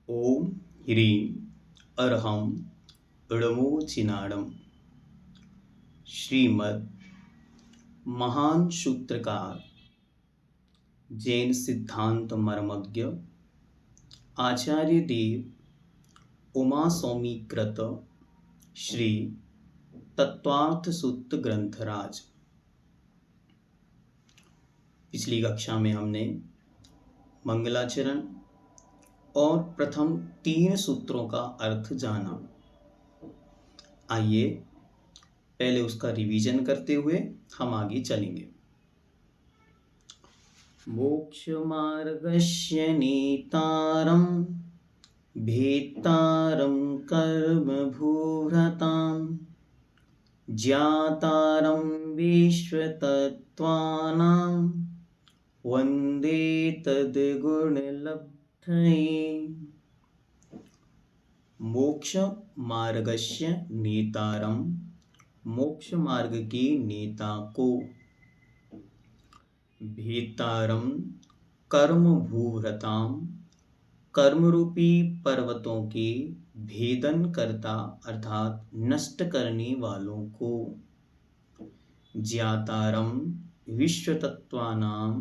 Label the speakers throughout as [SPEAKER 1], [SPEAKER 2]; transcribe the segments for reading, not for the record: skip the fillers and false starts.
[SPEAKER 1] ओम ह्रीं अर्हं णमोचिनाणम। श्रीमद् महान सूत्रकार जैन सिद्धांत मर्मज्ञ आचार्य देव उमा सौमीकृत श्री तत्वार्थ सूत्र ग्रंथराज। पिछली कक्षा में हमने मंगलाचरण और प्रथम 3 सूत्रों का अर्थ जाना। आइए पहले उसका रिवीजन करते हुए हम आगे चलेंगे। मोक्ष मार्गस्य नेतारं भेत्तारं कर्म भूभृतां ज्ञातारं विश्वतत्त्वानां वन्दे तद्गुणलब्धये। मोक्ष मार्गस्य नेतारं, मोक्ष मार्ग के नेता को, भेत्तारं कर्म भूभृतां, कर्म रूपी पर्वतों के भेदन करता अर्थात नष्ट करने वालों को, ज्ञातारं विश्व तत्वानां,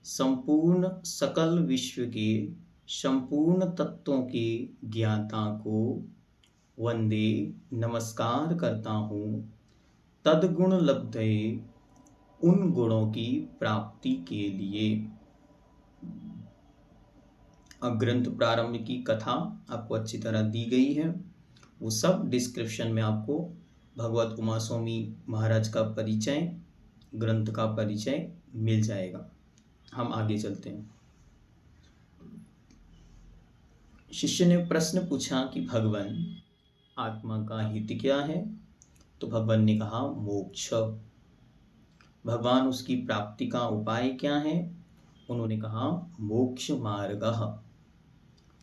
[SPEAKER 1] संपूर्ण सकल विश्व के संपूर्ण तत्वों के ज्ञाता को, वंदे नमस्कार करता हूँ, तद्गुण लब्धये, उन गुणों की प्राप्ति के लिए। अब ग्रंथ प्रारंभ की कथा आपको अच्छी तरह दी गई है, वो सब डिस्क्रिप्शन में आपको भगवत उमा स्वामी महाराज का परिचय, ग्रंथ का परिचय मिल जाएगा। हम आगे चलते हैं। शिष्य ने प्रश्न पूछा कि भगवान, आत्मा का हित क्या है? तो भगवान ने कहा मोक्ष। भगवान उसकी प्राप्ति का उपाय क्या है? उन्होंने कहा मोक्ष मार्ग।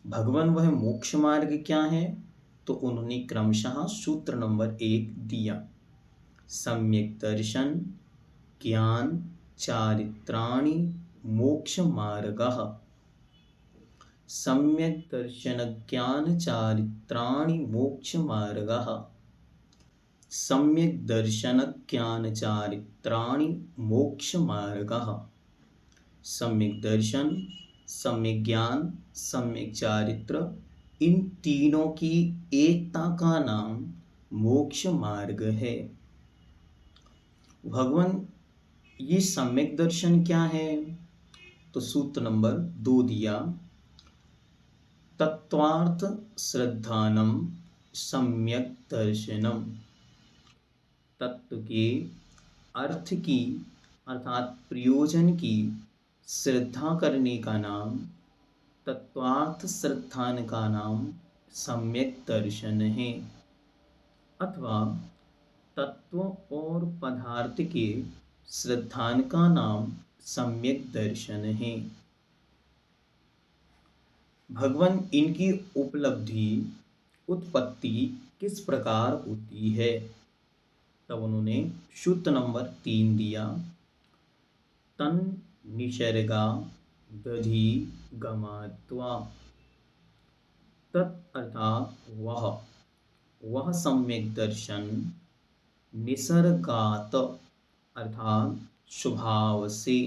[SPEAKER 1] भगवान वह मोक्ष मार्ग क्या है? तो उन्होंने क्रमशः सूत्र नंबर 1 दिया। सम्यक दर्शन ज्ञान चारित्राणि मोक्ष मार्ग। सम्यक दर्शन ज्ञान चारित्राणि मोक्ष मार्ग। सम्यक दर्शन ज्ञान चारित्राणि मोक्ष मार्ग। सम्यक दर्शन, सम्यक ज्ञान, सम्यक चारित्र, इन तीनों की एकता का नाम मोक्ष मार्ग है। भगवान, ये सम्यक दर्शन क्या है? तो सूत्र नंबर 2 दिया। तत्वार्थ श्रद्धानम सम्यक दर्शनम। तत्व के अर्थ की अर्थात प्रयोजन की श्रद्धा करने का नाम, तत्वार्थ श्रद्धान का नाम सम्यक दर्शन है। अथवा तत्व और पदार्थ के श्रद्धान का नाम सम्यक दर्शन है। भगवान, इनकी उपलब्धि, उत्पत्ति किस प्रकार होती है? तब उन्होंने सूत्र नंबर 3 दिया। तन निसर्गा दधि गमात्वा। तत् अर्थात वह सम्यक दर्शन, निसर्गात अर्थात स्वभाव से,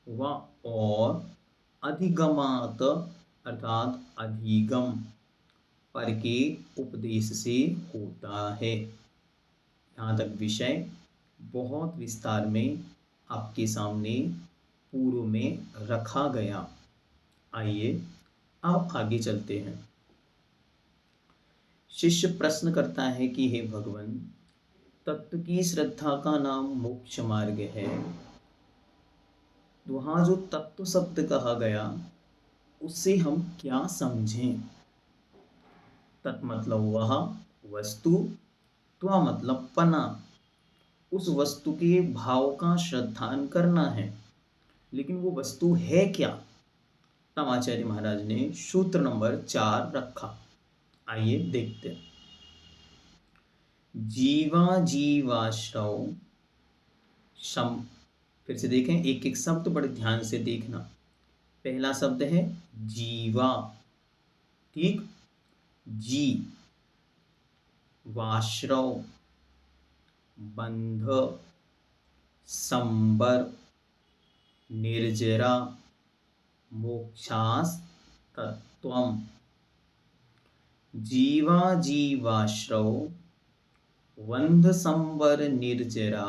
[SPEAKER 1] व और अधिगमात अर्थात अधिगम पर के उपदेश से होता है। यहाँ तक विषय बहुत विस्तार में आपके सामने पूर्व में रखा गया। आइए अब आगे चलते हैं। शिष्य प्रश्न करता है कि हे भगवान, तत्व की श्रद्धा का नाम मोक्ष मार्ग है। वहाँ जो तत्व शब्द कहा गया उससे हम क्या समझें? तत् मतलब वह वस्तु, त्व मतलब पना, उस वस्तु के भाव का श्रद्धान करना है। लेकिन वो वस्तु है क्या? तब आचार्य महाराज ने सूत्र नंबर 4 रखा। आइए देखते हैं। जीवा जीवाश्रव फिर से देखें, एक एक शब्द बड़े ध्यान से देखना। पहला शब्द है जीवा, ठीक। जी वाश्रव बंध संबर निर्जरा मोक्षास तत्वम। जीवा जीवाश्रव वंध संबर निर्जरा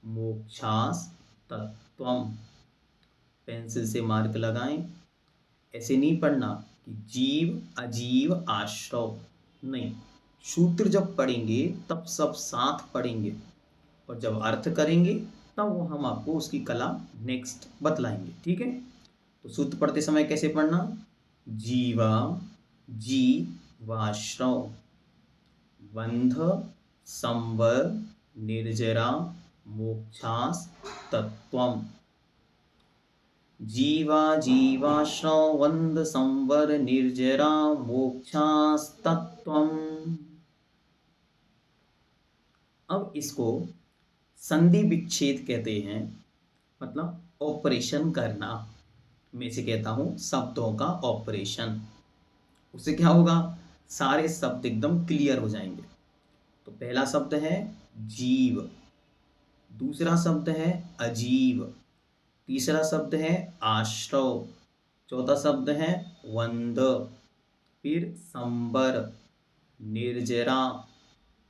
[SPEAKER 1] मोक्षास तत्वम। पेंसिल से मार्क लगाएं। ऐसे नहीं पढ़ना कि जीव अजीव आश्रव, नहीं। सूत्र जब पढ़ेंगे तब सब साथ पढ़ेंगे और जब अर्थ करेंगे तब वो हम आपको उसकी कला नेक्स्ट बतलाएंगे। ठीक है, तो सूत्र पढ़ते समय कैसे पढ़ना? जीवा जीवाश्रव बंध संबर निर्जरा मोक्षास तत्वम। जीवा जीवाश्रव वंद संवर निर्जरा मोक्षास्तत्वम। अब इसको संधि विच्छेद कहते हैं, मतलब ऑपरेशन करना। मैं से कहता हूं शब्दों का ऑपरेशन। उससे क्या होगा? सारे शब्द एकदम क्लियर हो जाएंगे। तो पहला शब्द है जीव, दूसरा शब्द है अजीव, तीसरा शब्द है आश्रव, चौथा शब्द है वंद, फिर संबर निर्जरा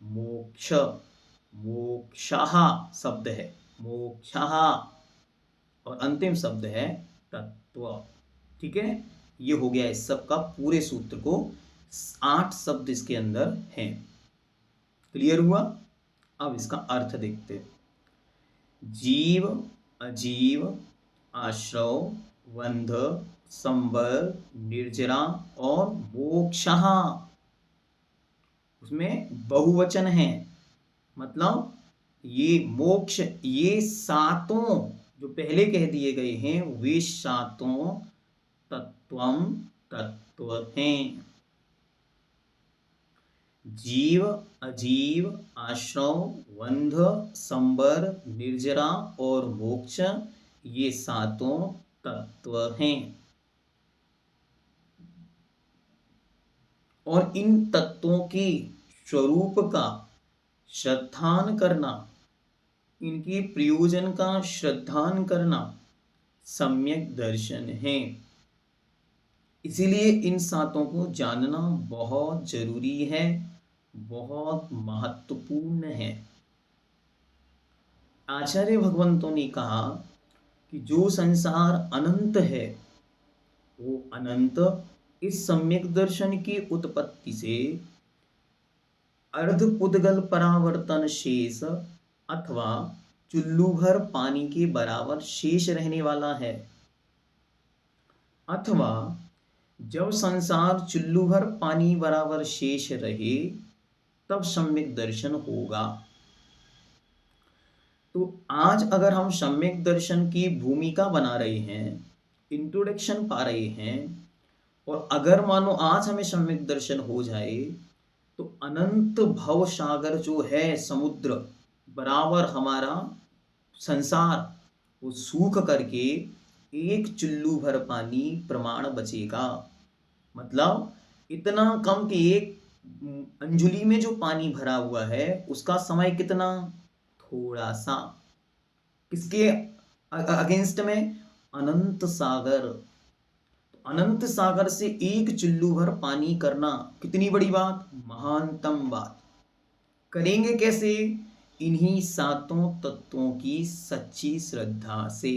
[SPEAKER 1] मोक्ष, मोक्षः शब्द है मोक्षः, और अंतिम शब्द है तत्व। ठीक है, ये हो गया इस सब का पूरे सूत्र को 8 शब्द इसके अंदर हैं। क्लियर हुआ? अब इसका अर्थ देखते। जीव अजीव आश्रव वंध संबर निर्जरा और मोक्षः, उसमें बहुवचन है। मतलब ये मोक्ष, ये सातों जो पहले कह दिए गए हैं वे सातों तत्वम तत्व हैं। जीव अजीव आश्रव वंध संबर निर्जरा और मोक्ष, ये सातों तत्व हैं। और इन तत्वों के स्वरूप का श्रद्धान करना, इनके प्रयोजन का श्रद्धान करना सम्यक दर्शन है। इसीलिए इन सातों को जानना बहुत जरूरी है, बहुत महत्वपूर्ण है। आचार्य भगवंतों ने कहा कि जो संसार अनंत है वो अनंत इस सम्यक दर्शन की उत्पत्ति से अर्धपुद्गल परावर्तन शेष अथवा चुल्लू भर पानी के बराबर शेष रहने वाला है, अथवा जब संसार चुल्लू भर पानी बराबर शेष रहे तब सम्यक दर्शन होगा। तो आज अगर हम सम्यक दर्शन की भूमिका बना रहे हैं, इंट्रोडक्शन पा रहे हैं, और अगर मानो आज हमें सम्यक दर्शन हो जाए तो अनंत भव सागर जो है समुद्र बराबर हमारा संसार, वो सूख करके एक चुल्लू भर पानी प्रमाण बचेगा। मतलब इतना कम कि एक अंजुली में जो पानी भरा हुआ है उसका समय कितना? थोड़ा सा। किसके अगेंस्ट में? अनंत सागर। अनंत सागर से एक चुल्लू भर पानी करना कितनी बड़ी बात, महानतम बात। करेंगे कैसे? इन्हीं सातों तत्वों की सच्ची श्रद्धा से।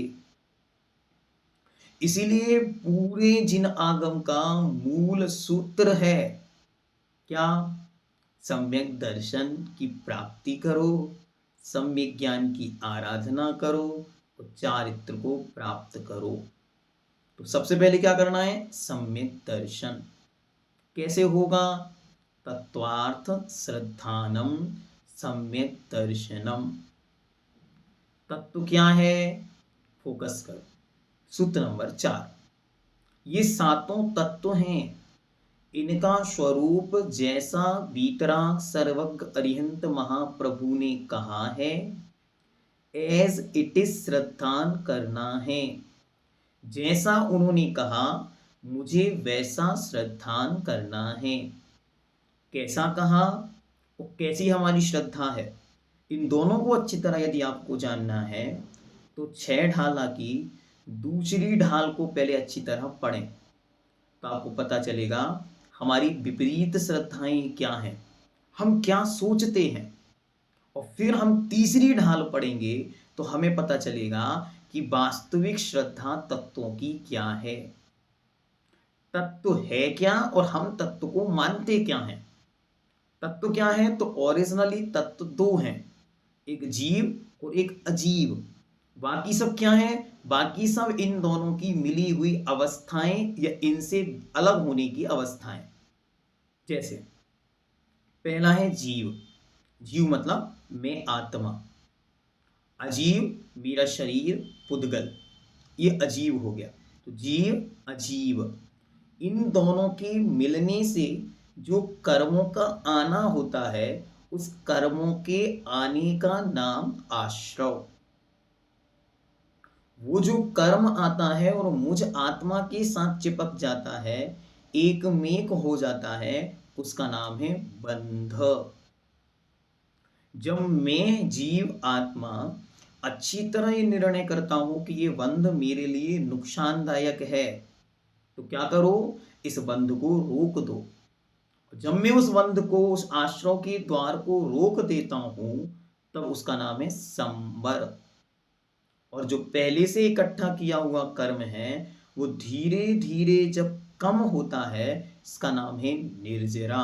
[SPEAKER 1] इसीलिए पूरे जिन आगम का मूल सूत्र है क्या? सम्यक दर्शन की प्राप्ति करो, सम्यक ज्ञान की आराधना करो और चारित्र को प्राप्त करो। तो सबसे पहले क्या करना है? सम्यक दर्शन। कैसे होगा? तत्वार्थ श्रद्धानम सम्यक दर्शनम। तत्व क्या है? फोकस करो। सूत्र नंबर 4। ये सातों तत्व हैं, इनका स्वरूप जैसा वीतराग सर्वज्ञ अरिहंत महाप्रभु ने कहा है, एज इट इज श्रद्धान करना है। जैसा उन्होंने कहा मुझे वैसा श्रद्धान करना है। कैसा कहा और कैसी हमारी श्रद्धा है, इन दोनों को अच्छी तरह यदि आपको जानना है तो छह ढाला की दूसरी ढाल को पहले अच्छी तरह पढ़ें, तो आपको पता चलेगा हमारी विपरीत श्रद्धाएं क्या हैं, हम क्या सोचते हैं। और फिर हम तीसरी ढाल पढ़ेंगे तो हमें पता चलेगा कि वास्तविक श्रद्धा तत्वों की क्या है, तत्व है क्या और हम तत्व को मानते क्या हैं। तत्व क्या है, तो ओरिजिनली तत्व दो हैं, एक जीव और एक अजीव। बाकी सब क्या है, बाकी सब इन दोनों की मिली हुई अवस्थाएं या इनसे अलग होने की अवस्थाएं। जैसे पहला है जीव, जीव मतलब मैं आत्मा, अजीव मेरा शरीर पुद्गल, ये अजीव हो गया। तो जीव अजीव, इन दोनों के मिलने से जो कर्मों का आना होता है, उस कर्मों के आने का नाम आश्रव। वो जो कर्म आता है और मुझ आत्मा के साथ चिपक जाता है, एक मेक हो जाता है, उसका नाम है बंध। जब मैं जीव आत्मा अच्छी तरह ये निर्णय करता हूं कि ये बंध मेरे लिए नुकसानदायक है, तो क्या करो, इस बंध को रोक दो। जब मैं उस बंध को, उस आश्रव के द्वार को रोक देता हूं, तब उसका नाम है संबर। और जो पहले से इकट्ठा किया हुआ कर्म है, वो धीरे धीरे जब कम होता है, इसका नाम है निर्जरा।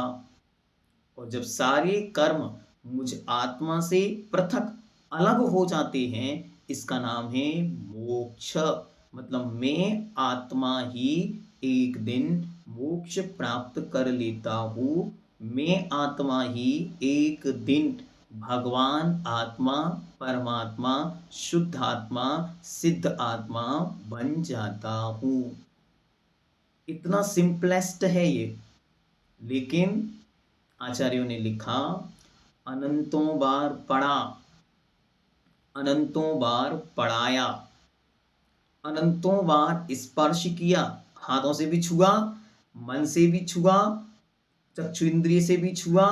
[SPEAKER 1] और जब सारे कर्म मुझ आत्मा से पृथक अलग हो जाते हैं, इसका नाम है मोक्ष। मतलब मैं आत्मा ही एक दिन मोक्ष प्राप्त कर लेता हूँ, मैं आत्मा ही एक दिन भगवान आत्मा, परमात्मा, शुद्ध आत्मा, सिद्ध आत्मा बन जाता हूँ। इतना सिंपलेस्ट है ये, लेकिन आचार्यों ने लिखा अनंतों बार पढ़ा, अनंतों बार पढ़ाया, अनंतों बार स्पर्श किया, हाथों से भी छुआ, मन से भी छुआ, चक्षु इंद्रिय से भी छुआ,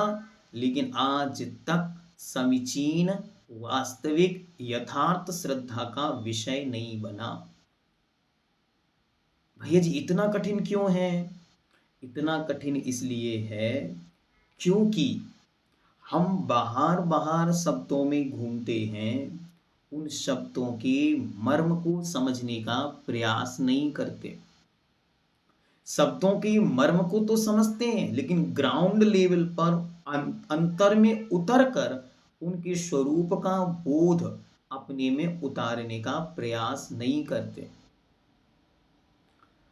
[SPEAKER 1] लेकिन आज तक समीचीन वास्तविक यथार्थ श्रद्धा का विषय नहीं बना। भैया जी इतना कठिन क्यों है? इतना कठिन इसलिए है क्योंकि हम बाहर बाहर शब्दों में घूमते हैं, उन शब्दों के मर्म को समझने का प्रयास नहीं करते। शब्दों के मर्म को तो समझते हैं, लेकिन ग्राउंड लेवल पर अंतर में उतर कर उनके स्वरूप का बोध अपने में उतारने का प्रयास नहीं करते।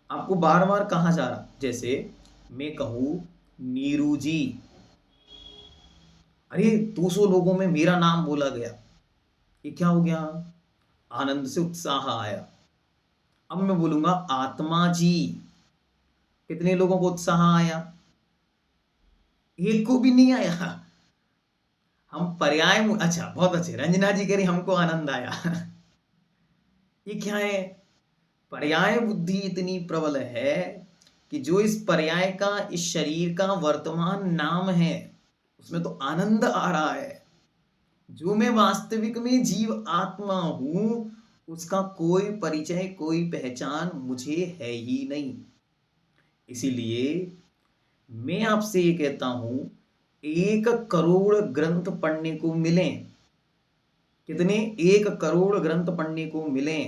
[SPEAKER 1] आपको बार बार कहा जा रहा, जैसे मैं कहूं नीरू जी, अरे 200 लोगों में मेरा नाम बोला गया, ये क्या हो गया? आनंद से उत्साह आया। अब मैं बोलूंगा आत्मा जी, कितने लोगों को उत्साह आया? एक को भी नहीं आया। हम पर्याय, अच्छा बहुत अच्छे, रंजना जी कह रही हमको आनंद आया। ये क्या है? पर्याय बुद्धि इतनी प्रबल है कि जो इस पर्याय का, इस शरीर का वर्तमान नाम है, उसमें तो आनंद आ रहा है। जो मैं वास्तविक में जीव आत्मा हूं, उसका कोई परिचय, कोई पहचान मुझे है ही नहीं। इसीलिए मैं आपसे ये कहता हूं, 1 करोड़ ग्रंथ पढ़ने को मिले, कितने? 1 करोड़ ग्रंथ पढ़ने को मिले,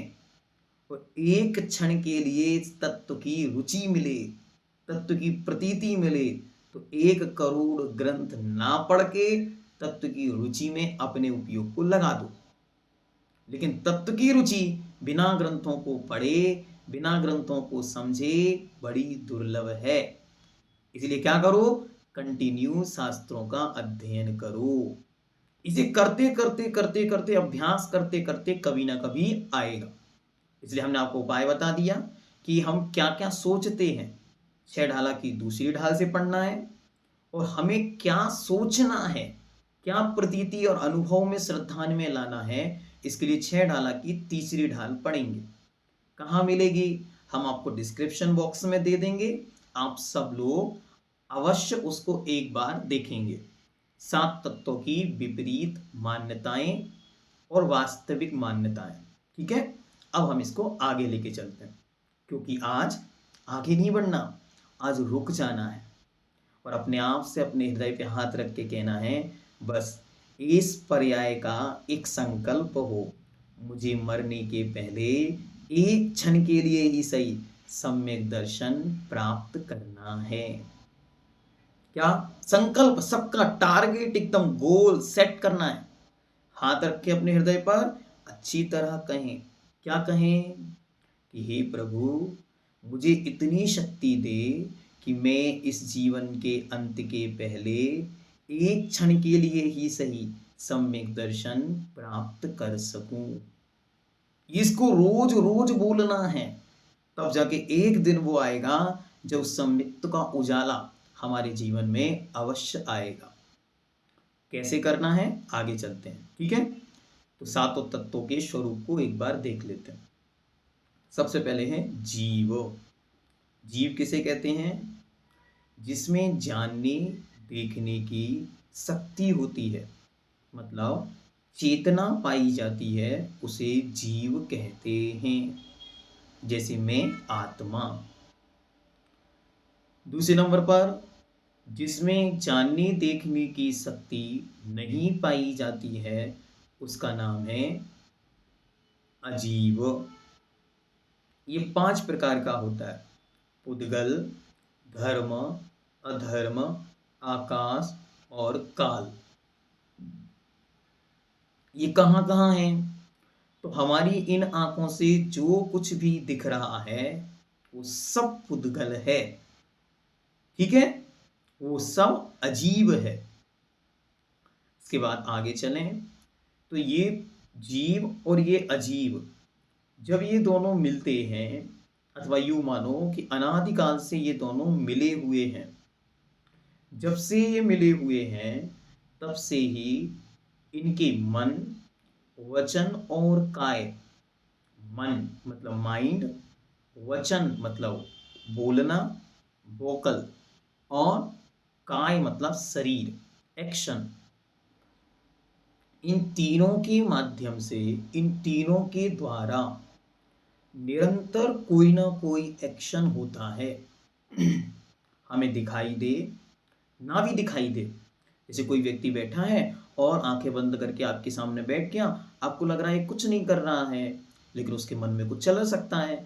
[SPEAKER 1] और एक क्षण के लिए तत्व की रुचि मिले, तत्व की प्रतीति मिले, तो 1 करोड़ ग्रंथ ना पढ़ के तत्व की रुचि में अपने उपयोग को लगा दो। लेकिन तत्व की रुचि बिना ग्रंथों को पढ़े, बिना ग्रंथों को समझे बड़ी दुर्लभ है। इसलिए क्या करो? कंटिन्यू शास्त्रों का अध्ययन करो। इसे करते करते करते करते, अभ्यास करते करते कभी ना कभी आएगा। इसलिए हमने आपको उपाय बता दिया कि हम क्या क्या सोचते हैं। 6 ढाला की दूसरी ढाल से पढ़ना है, और हमें क्या सोचना है, क्या प्रतीति और अनुभव में श्रद्धा में लाना है, इसके लिए 6 ढाला की तीसरी ढाल पढ़ेंगे। कहाँ मिलेगी? हम आपको डिस्क्रिप्शन बॉक्स में दे देंगे, आप सब लोग अवश्य उसको एक बार देखेंगे। 7 तत्वों की विपरीत मान्यताएं और वास्तविक मान्यताएं। ठीक है, अब हम इसको आगे लेके चलते हैं, क्योंकि आज आगे नहीं बढ़ना, आज रुक जाना है और अपने आप से अपने हृदय पे हाथ रख के कहना है, बस इस पर्याय का एक संकल्प हो, मुझे मरने के पहले एक क्षण के लिए ही सही सम्यक दर्शन प्राप्त करना है। क्या संकल्प, सबका टारगेट एकदम गोल सेट करना है। हाथ रख के अपने हृदय पर अच्छी तरह कहें, क्या कहें कि हे प्रभु, मुझे इतनी शक्ति दे कि मैं इस जीवन के अंत के पहले एक क्षण के लिए ही सही सम्यक दर्शन प्राप्त कर सकूं। इसको रोज रोज बोलना है, तब जाके एक दिन वो आएगा जब सम्यक का उजाला हमारे जीवन में अवश्य आएगा। कैसे करना है आगे चलते हैं। ठीक है, तो 7 तत्वों के स्वरूप को एक बार देख लेते हैं। सबसे पहले है जीव। जीव किसे कहते हैं? जिसमें जानने देखने की शक्ति होती है, मतलब चेतना पाई जाती है, उसे जीव कहते हैं। जैसे मैं आत्मा। दूसरे नंबर पर जिसमें जानने देखने की शक्ति नहीं पाई जाती है, उसका नाम है अजीव। ये 5 प्रकार का होता है: पुद्गल, धर्म, अधर्म, आकाश और काल। ये कहाँ कहाँ है? तो हमारी इन आंखों से जो कुछ भी दिख रहा है वो सब पुद्गल है। ठीक है, वो सब अजीब है। इसके बाद आगे चलें तो ये जीव और ये अजीब जब ये दोनों मिलते हैं, अथवा यूं मानो कि अनादिकाल से ये दोनों मिले हुए हैं, जब से ये मिले हुए हैं तब से ही इनके मन, वचन और काय, मन मतलब माइंड, वचन मतलब बोलना, वोकल, और काय मतलब शरीर, एक्शन, इन तीनों के माध्यम से, इन तीनों के द्वारा निरंतर कोई ना कोई एक्शन होता है। हमें दिखाई दे ना भी दिखाई दे, जैसे कोई व्यक्ति बैठा है और आंखें बंद करके आपके सामने बैठ गया, आपको लग रहा है कुछ नहीं कर रहा है, लेकिन उसके मन में कुछ चल सकता है,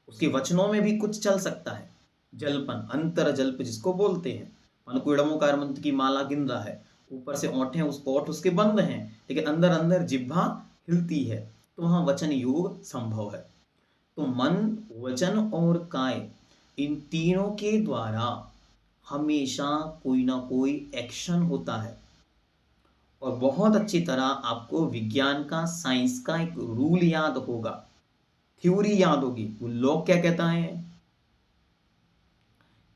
[SPEAKER 1] उसके वचनों में भी कुछ चल सकता है। जल्पन, अंतर जल्प जिसको बोलते हैं, मानो कोई ईड़मोकार मंत्र की माला गिन रहा है, ऊपर से ओंठें, उस ओंठ उसके बंद हैं, लेकिन अंदर अंदर जिह्वा हिलती है, तो वहां वचन योग संभव है। तो मन, वचन और काय, इन तीनों के द्वारा हमेशा कोई ना कोई एक्शन होता है। और बहुत अच्छी तरह आपको विज्ञान का, साइंस का एक रूल याद होगा, थ्योरी याद होगी। वो लोग क्या कहता है?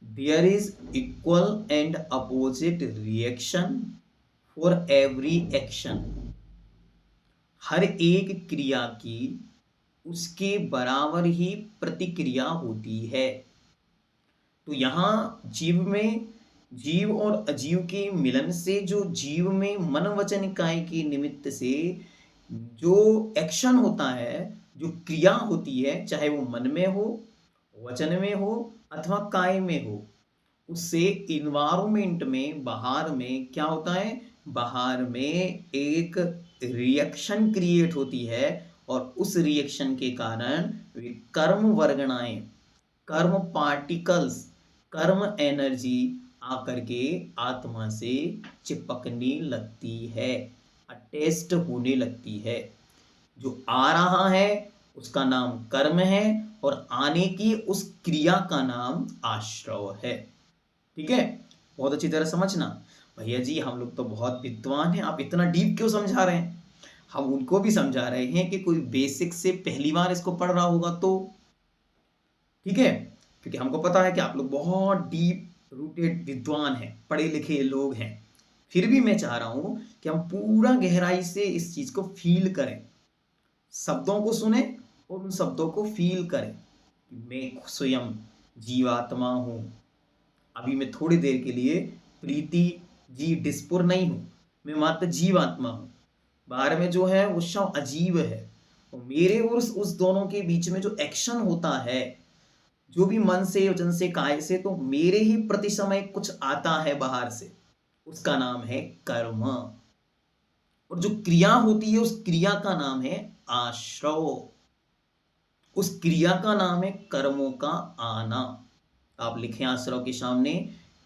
[SPEAKER 1] There is equal and opposite reaction for every action. हर एक क्रिया की उसके बराबर ही प्रतिक्रिया होती है। तो यहां जीव में, जीव और अजीव के मिलन से जो जीव में मन वचन काय के निमित्त से जो एक्शन होता है, जो क्रिया होती है, चाहे वो मन में हो, वचन में हो अथवा काय में हो, उससे इन्वायरमेंट में, बाहर में क्या होता है? बाहर में एक रिएक्शन क्रिएट होती है, और उस रिएक्शन के कारण वे कर्म वर्गणाएं, कर्म पार्टिकल्स, कर्म एनर्जी आकर के आत्मा से चिपकने लगती है, अटैच्ड होने लगती है। जो आ रहा है उसका नाम कर्म है, और आने की उस क्रिया का नाम आश्रव है। ठीक है, बहुत अच्छी तरह समझना। भैया जी हम लोग तो बहुत विद्वान हैं, आप इतना डीप क्यों समझा रहे हैं? हम उनको भी समझा रहे हैं कि कोई बेसिक से पहली बार इसको पढ़ रहा होगा तो। ठीक है, क्योंकि हमको पता है कि आप लोग बहुत डीप रूटेड विद्वान हैं, पढ़े लिखे लोग हैं, फिर भी मैं चाह रहा हूं कि हम पूरा गहराई से इस चीज को फील करें, शब्दों को सुने और उन शब्दों को फील करें मैं स्वयं जीवात्मा हूँ। अभी मैं थोड़ी देर के लिए प्रीति जी डिस्पुर नहीं हूँ, मैं मात्र जीवात्मा हूँ। बाहर में जो है वो शव अजीब है। और मेरे और उस दोनों के बीच में जो एक्शन होता है, जो भी मन से वचन से काय से, तो मेरे ही प्रति समय कुछ आता है बाहर से, उसका नाम है कर्म। और जो क्रिया होती है उस क्रिया का नाम है आश्रव। उस क्रिया का नाम है कर्मों का आना। आप लिखें आश्रव के सामने,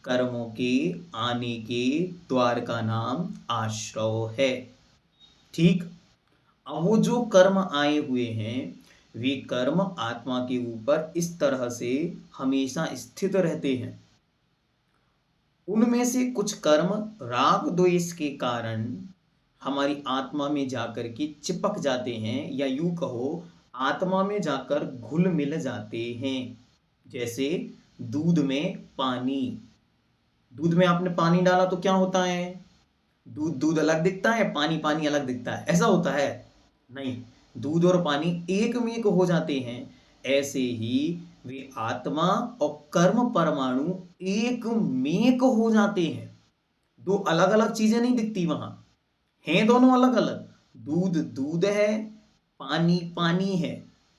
[SPEAKER 1] कर्मों के आने के द्वार का नाम आश्रव है। ठीक। अब वो जो कर्म आए हुए हैं, वे कर्म आत्मा के ऊपर इस तरह से हमेशा स्थित रहते हैं। उनमें से कुछ कर्म राग द्वेष के कारण हमारी आत्मा में जाकर के चिपक जाते हैं, या यूं कहो आत्मा में जाकर घुल मिल जाते हैं। जैसे दूध में पानी। दूध में आपने पानी डाला तो क्या होता है? दूध दूध अलग दिखता है, पानी पानी अलग दिखता है, ऐसा होता है? नहीं, दूध और पानी एक में एक हो जाते हैं। ऐसे ही वे आत्मा और कर्म परमाणु एक में एक हो जाते हैं। दो अलग अलग चीजें नहीं दिखती वहां, हैं दोनों अलग अलग। दूध दूध है, पानी पानी है।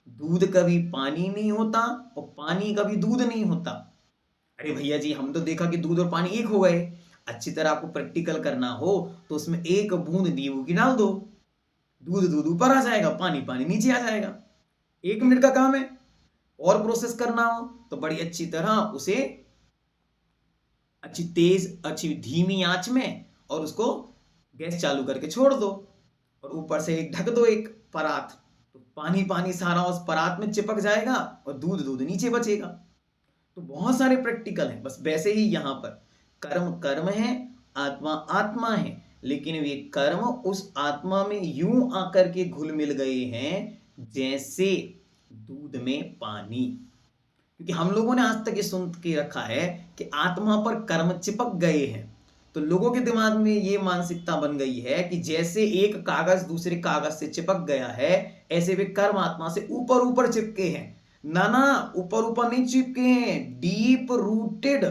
[SPEAKER 1] दूध कभी पानी नहीं होता और पानी कभी दूध नहीं होता। अरे भैया जी, हम तो देखा कि दूध और पानी एक हो गए। अच्छी तरह आपको प्रैक्टिकल करना हो तो उसमें एक बूंद नींबू की डाल दो, दूध दूध ऊपर आ जाएगा, पानी पानी नीचे आ जाएगा। 1 मिनट का काम है। और प्रोसेस करना हो तो बड़ी अच्छी तरह उसे अच्छी तेज अच्छी धीमी आंच में, और उसको गैस चालू करके छोड़ दो, और ऊपर से एक ढक दो एक परात, तो पानी पानी सारा उस परात में चिपक जाएगा और दूध दूध नीचे बचेगा। तो बहुत सारे प्रैक्टिकल हैं। बस वैसे ही यहां पर कर्म कर्म है, आत्मा आत्मा है, लेकिन वे कर्म उस आत्मा में यूं आकर के घुल मिल गए हैं जैसे दूध में पानी। क्योंकि हम लोगों ने आज तक ये सुन के रखा है कि आत्मा पर कर्म चिपक गए हैं, तो लोगों के दिमाग में ये मानसिकता बन गई है कि जैसे एक कागज दूसरे कागज से चिपक गया है, ऐसे वे कर्म आत्मा से ऊपर ऊपर चिपके हैं। ना ना, ऊपर ऊपर नहीं चिपके हैं, डीप रूटेड।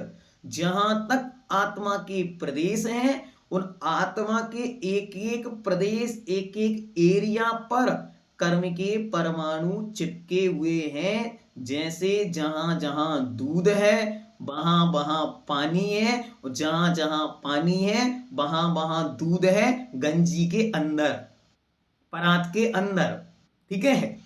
[SPEAKER 1] जहां तक आत्मा के प्रदेश हैं, उन आत्मा के एक एक प्रदेश एक एक एरिया पर कर्म के परमाणु चिपके हुए हैं। जैसे जहां जहां दूध है वहां वहां पानी है, और जहां जहां पानी है वहां वहां दूध है, गंजी के अंदर, परात के अंदर, ठीक है,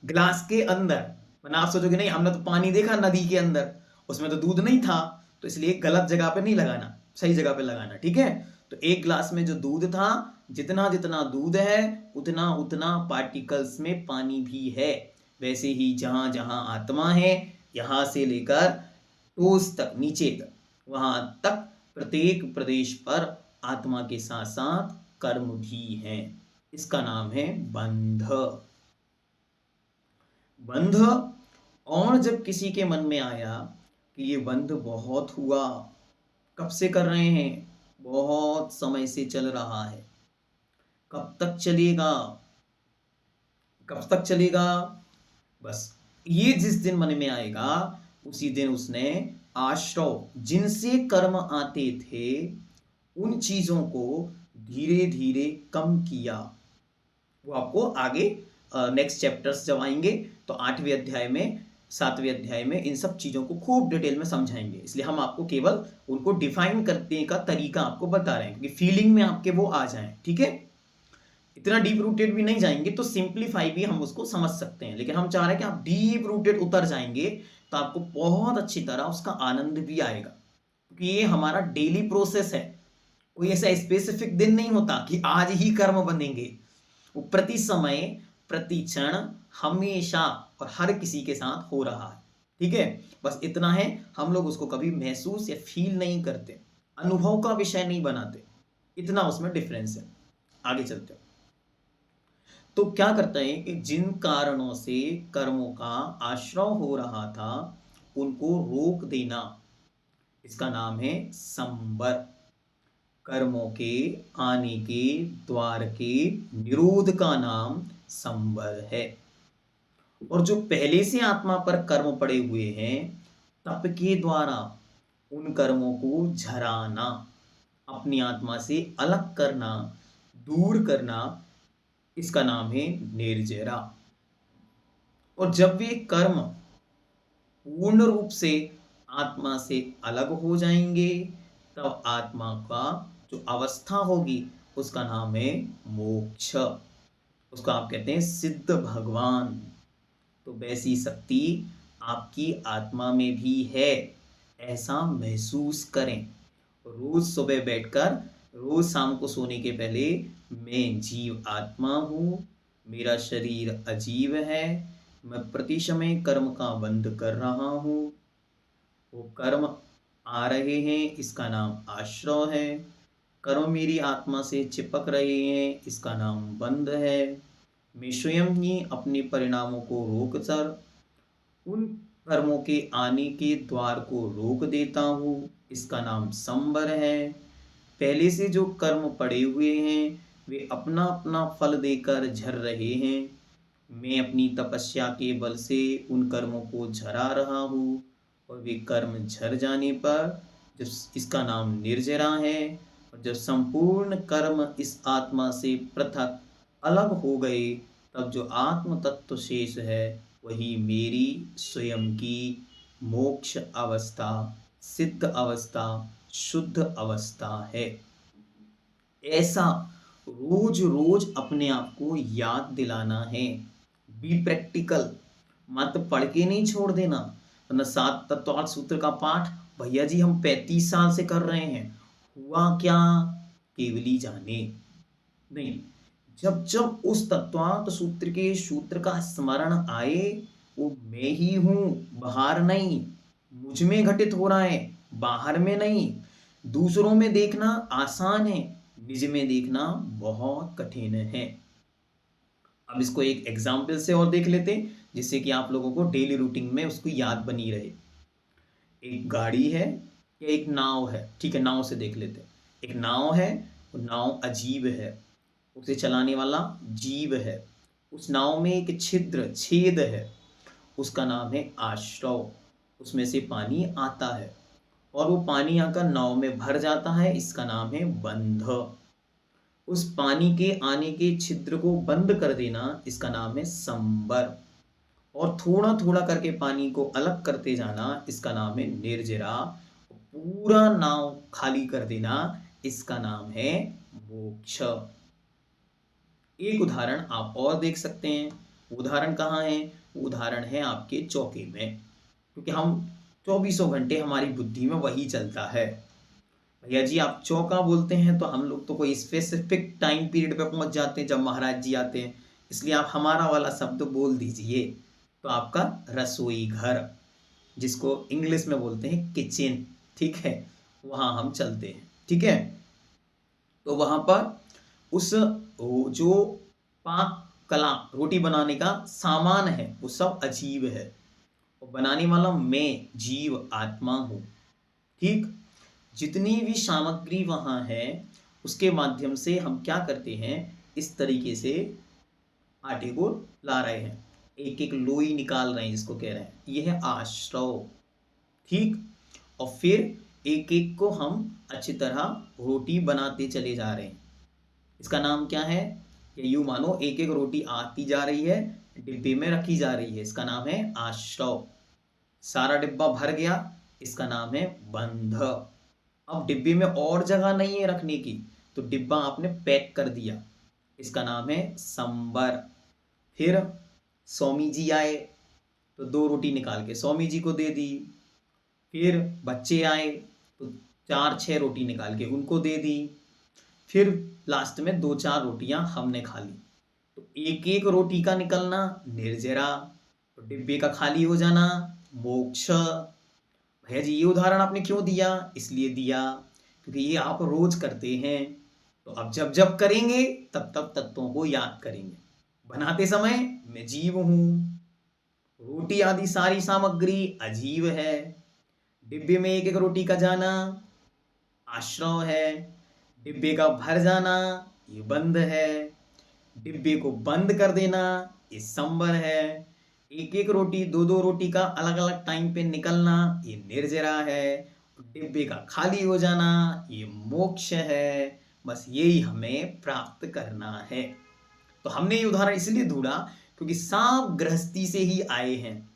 [SPEAKER 1] ग्लास के अंदर। वरना आप सोचोगे नहीं, हमने तो पानी देखा नदी के अंदर, उसमें तो दूध नहीं था। तो इसलिए गलत जगह पे नहीं लगाना, सही जगह पे लगाना, ठीक है। तो एक ग्लास में जो दूध था, जितना जितना दूध है उतना उतना पार्टिकल्स में पानी भी है। वैसे ही जहां जहां आत्मा है, यहां से लेकर टोस तक, नीचे तक, वहां तक प्रत्येक प्रदेश पर आत्मा के साथ साथ कर्म भी है। इसका नाम है बंध। बंध। और जब किसी के मन में आया कि ये बंध बहुत हुआ, कब से कर रहे हैं, बहुत समय से चल रहा है, कब तक चलेगा, कब तक चलेगा, बस ये जिस दिन मन में आएगा उसी दिन उसने आश्रव जिनसे कर्म आते थे उन चीजों को धीरे धीरे कम किया। वो आपको आगे नेक्स्ट चैप्टर्स जब आएंगे तो 8वें अध्याय में 7वें अध्याय में इन सब चीजों को खूब डिटेल में समझाएंगे। इसलिए हम आपको केवल उनको डिफाइन करने का तरीका आपको बता रहे हैं, क्योंकि फीलिंग में आपके वो आ जाएं, ठीक है। इतना डीप रूटेड भी नहीं जाएंगे तो सिंप्लीफाई भी हम उसको समझ सकते हैं, लेकिन हम चाह रहे हैं कि आप डीप रूटेड उतर जाएंगे तो आपको बहुत अच्छी तरह उसका आनंद भी आएगा। क्योंकि ये हमारा डेली प्रोसेस है, कोई ऐसा स्पेसिफिक दिन नहीं होता कि आज ही कर्म बनेंगे। वो प्रति समय प्रति क्षण हमेशा और हर किसी के साथ हो रहा है, ठीक है। बस इतना है, हम लोग उसको कभी महसूस या फील नहीं करते, अनुभव का विषय नहीं बनाते, इतना उसमें डिफरेंस है। आगे चलते हैं। तो क्या करते हैं कि जिन कारणों से कर्मों का आश्रय हो रहा था उनको रोक देना, इसका नाम है संबर। कर्मों के आने के द्वार के निरोध का नाम संबर है। और जो पहले से आत्मा पर कर्म पड़े हुए हैं, तप के द्वारा उन कर्मों को झराना, अपनी आत्मा से अलग करना, दूर करना, इसका नाम है निर्जरा। और जब वे कर्म पूर्ण रूप से आत्मा से अलग हो जाएंगे, तब आत्मा का जो अवस्था होगी उसका नाम है मोक्ष। उसको आप कहते हैं सिद्ध भगवान। तो वैसी शक्ति आपकी आत्मा में भी है, ऐसा महसूस करें। रोज सुबह बैठकर, रोज शाम को सोने के पहले, मैं जीव आत्मा हूँ, मेरा शरीर अजीब है, मैं प्रति समय कर्म का बंध कर रहा हूँ, वो कर्म आ रहे हैं, इसका नाम आश्रव है, कर्म मेरी आत्मा से चिपक रहे हैं, इसका नाम बंध है। मैं स्वयं ही अपने परिणामों को रोककर उन कर्मों के आने के द्वार को रोक देता हूँ, इसका नाम संबर है। पहले से जो कर्म पड़े हुए हैं वे अपना अपना फल देकर झर रहे हैं, मैं अपनी तपस्या के बल से उन कर्मों को झरा रहा हूँ, और वे कर्म झर जाने पर जब इसका नाम निर्जरा है, और जब संपूर्ण कर्म इस आत्मा से पृथक अलग हो गए, तब जो आत्म तत्व शेष है वही मेरी स्वयं की मोक्ष अवस्था, सिद्ध अवस्था, शुद्ध अवस्था है। ऐसा रोज रोज अपने आप को याद दिलाना है। बी प्रैक्टिकल, मत पढ़ के नहीं छोड़ देना। वरना सात तत्वार्थ सूत्र का पाठ भैया जी हम 35 साल से कर रहे हैं, हुआ क्या केवली जाने। नहीं, जब जब उस तत्वार्थ सूत्र के सूत्र का स्मरण आए, वो मैं ही हूं, बाहर नहीं, मुझ में घटित हो रहा है, बाहर में नहीं। दूसरों में देखना आसान है, निज में देखना बहुत कठिन है। अब इसको एक एग्जाम्पल से और देख लेते हैं, जिससे कि आप लोगों को डेली रूटीन में उसको याद बनी रहे। एक गाड़ी है या एक नाव है, ठीक है, नाव से देख लेते हैं। एक नाव है, वो नाव अजीब है, उसे चलाने वाला जीव है। उस नाव में एक छिद्र, छेद है, उसका नाम है आश्रव। उसमें से पानी आता है और वो पानी आकर नाव में भर जाता है, इसका नाम है बंध। उस पानी के आने के छिद्र को बंद कर देना, इसका नाम है संबर। और थोड़ा थोड़ा करके पानी को अलग करते जाना, इसका नाम है निर्जरा। पूरा नाव खाली कर देना, इसका नाम है मोक्ष। एक उदाहरण आप और देख सकते हैं। उदाहरण कहाँ है? उदाहरण है आपके चौके में, क्योंकि हम 24 घंटे हमारी बुद्धि में वही चलता है। भैया जी आप चौका बोलते हैं तो हम लोग तो कोई स्पेसिफिक टाइम पीरियड पे पहुंच जाते हैं जब महाराज जी आते हैं, इसलिए आप हमारा वाला शब्द बोल दीजिए। तो आपका रसोई घर, जिसको इंग्लिश में बोलते हैं किचन, ठीक है, वहां हम चलते हैं, ठीक है। तो वहां पर उस जो पाक कला, रोटी बनाने का सामान है, वो सब अजीब है, और बनाने वाला मैं जीव आत्मा हूं, ठीक। जितनी भी सामग्री वहां है उसके माध्यम से हम क्या करते हैं, इस तरीके से आटे को ला रहे हैं, एक एक लोई निकाल रहे हैं, जिसको कह रहे हैं ये है आश्रव, ठीक। और फिर एक एक को हम अच्छी तरह रोटी बनाते चले जा रहे हैं, इसका नाम क्या है? ये यूं मानो एक एक रोटी आती जा रही है, डिब्बे में रखी जा रही है, इसका नाम है आश्रव। सारा डिब्बा भर गया, इसका नाम है बंध। अब डिब्बे में और जगह नहीं है रखने की, तो डिब्बा आपने पैक कर दिया, इसका नाम है संबर। फिर स्वामी जी आए तो 2 रोटी निकाल के स्वामी जी को दे दी। फिर बच्चे आए तो 4-6 रोटी निकाल के उनको दे दी। फिर लास्ट में 2-4 रोटियां हमने खा ली। तो एक एक रोटी का निकलना निर्जरा, तो डिब्बे का खाली हो जाना मोक्ष। भैया जी ये उदाहरण आपने क्यों दिया? इसलिए दिया क्योंकि ये आप रोज करते हैं, तो अब जब जब करेंगे तब तब तत्वों को याद करेंगे। बनाते समय मैं जीव हूं, रोटी आदि सारी सामग्री अजीब है, डिब्बे में एक एक रोटी का जाना आश्रव है, डिब्बे का भर जाना ये बंद है, डिब्बे को बंद कर देना ये संबर है, एक एक रोटी, दो दो रोटी का अलग अलग टाइम पे निकलना ये निर्जरा है, डिब्बे का खाली हो जाना ये मोक्ष है। बस यही हमें प्राप्त करना है। तो हमने ये उदाहरण इसलिए ढूंढा क्योंकि सांप गृहस्थी से ही आए हैं,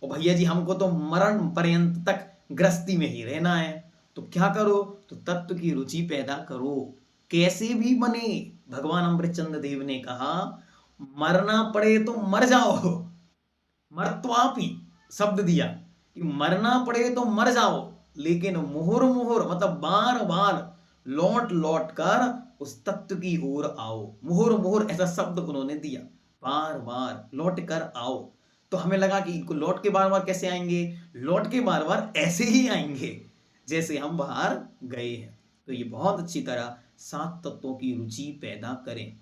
[SPEAKER 1] और भैया जी हमको तो मरण पर्यंत तक गृहस्थी में ही रहना है। तो क्या करो, तो तत्व की रुचि पैदा करो, कैसे भी बने। भगवान अमृतचंद्र देव ने कहा मरना पड़े तो मर जाओ, मर्त्वापि शब्द दिया कि मरना पड़े तो मर जाओ, लेकिन मुहुर मुहुर मतलब बार बार लौट लौट कर उस तत्व की ओर आओ। मुहुर मुहुर ऐसा शब्द उन्होंने दिया, बार बार लौट कर आओ। तो हमें लगा कि इनको लौट के बार बार कैसे आएंगे, लौट के बार बार ऐसे ही आएंगे जैसे हम बाहर गए हैं। तो ये बहुत अच्छी तरह सात तत्वों की रुचि पैदा करें,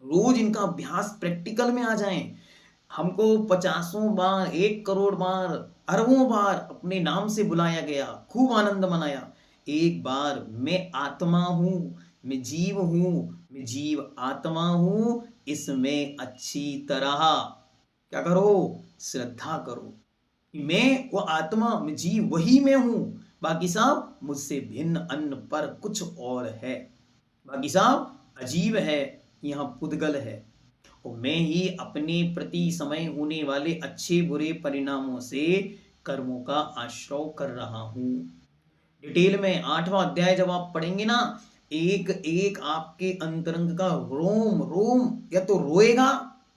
[SPEAKER 1] रोज इनका अभ्यास प्रैक्टिकल में आ जाए। हमको पचासों बार, 1 करोड़ बार, अरबों बार अपने नाम से बुलाया गया, खूब आनंद मनाया। एक बार मैं आत्मा हूं, मैं जीव हूं, मैं जीव आत्मा हूं, इसमें अच्छी तरह क्या करो, श्रद्धा करो। मैं वो आत्मा, मैं जीव वही मैं हूं, बाकी सब मुझसे भिन्न अन्य पर कुछ और है, बाकी सब अजीब है, यहाँ पुद्गल है। और मैं ही अपने प्रति समय होने वाले अच्छे बुरे परिणामों से कर्मों का आश्रय कर रहा हूं। डिटेल में 8वां अध्याय जब आप पढ़ेंगे ना, एक एक आपके अंतरंग का रोम रोम या तो रोएगा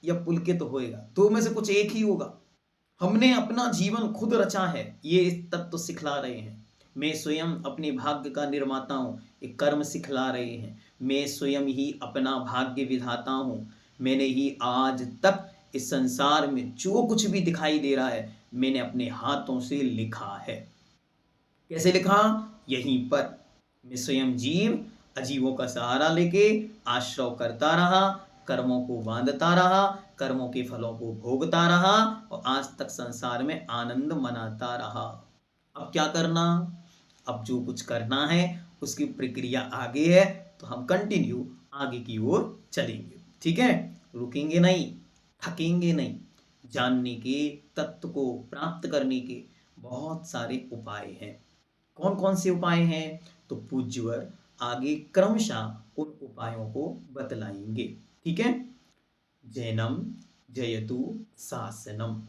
[SPEAKER 1] या पुलकित होएगा, दो में से कुछ एक ही होगा। हमने अपना जीवन खुद रचा है, ये इस तत्व सिखला रहे हैं। मैं स्वयं अपने भाग्य का निर्माता हूँ, एक कर्म सिखला रहे हैं। मैं स्वयं ही अपना भाग्य विधाता हूँ। मैंने ही आज तक इस संसार में जो कुछ भी दिखाई दे रहा है मैंने अपने हाथों से लिखा है। कैसे लिखा, यहीं पर मैं स्वयं जीव अजीवों का सहारा लेके आश्रय करता रहा, कर्मों को बांधता रहा, कर्मों के फलों को भोगता रहा और आज तक संसार में आनंद मनाता रहा। अब क्या करना, अब जो कुछ करना है उसकी प्रक्रिया आगे है, तो हम कंटिन्यू आगे की ओर चलेंगे। ठीक है, रुकेंगे नहीं, थकेंगे नहीं। जानने के, तत्व को प्राप्त करने के बहुत सारे उपाय हैं। कौन कौन से उपाय हैं, तो पूज्यवर आगे क्रमशः उन उपायों को बतलाएंगे। ठीक है, जैनम जयतु शासनम।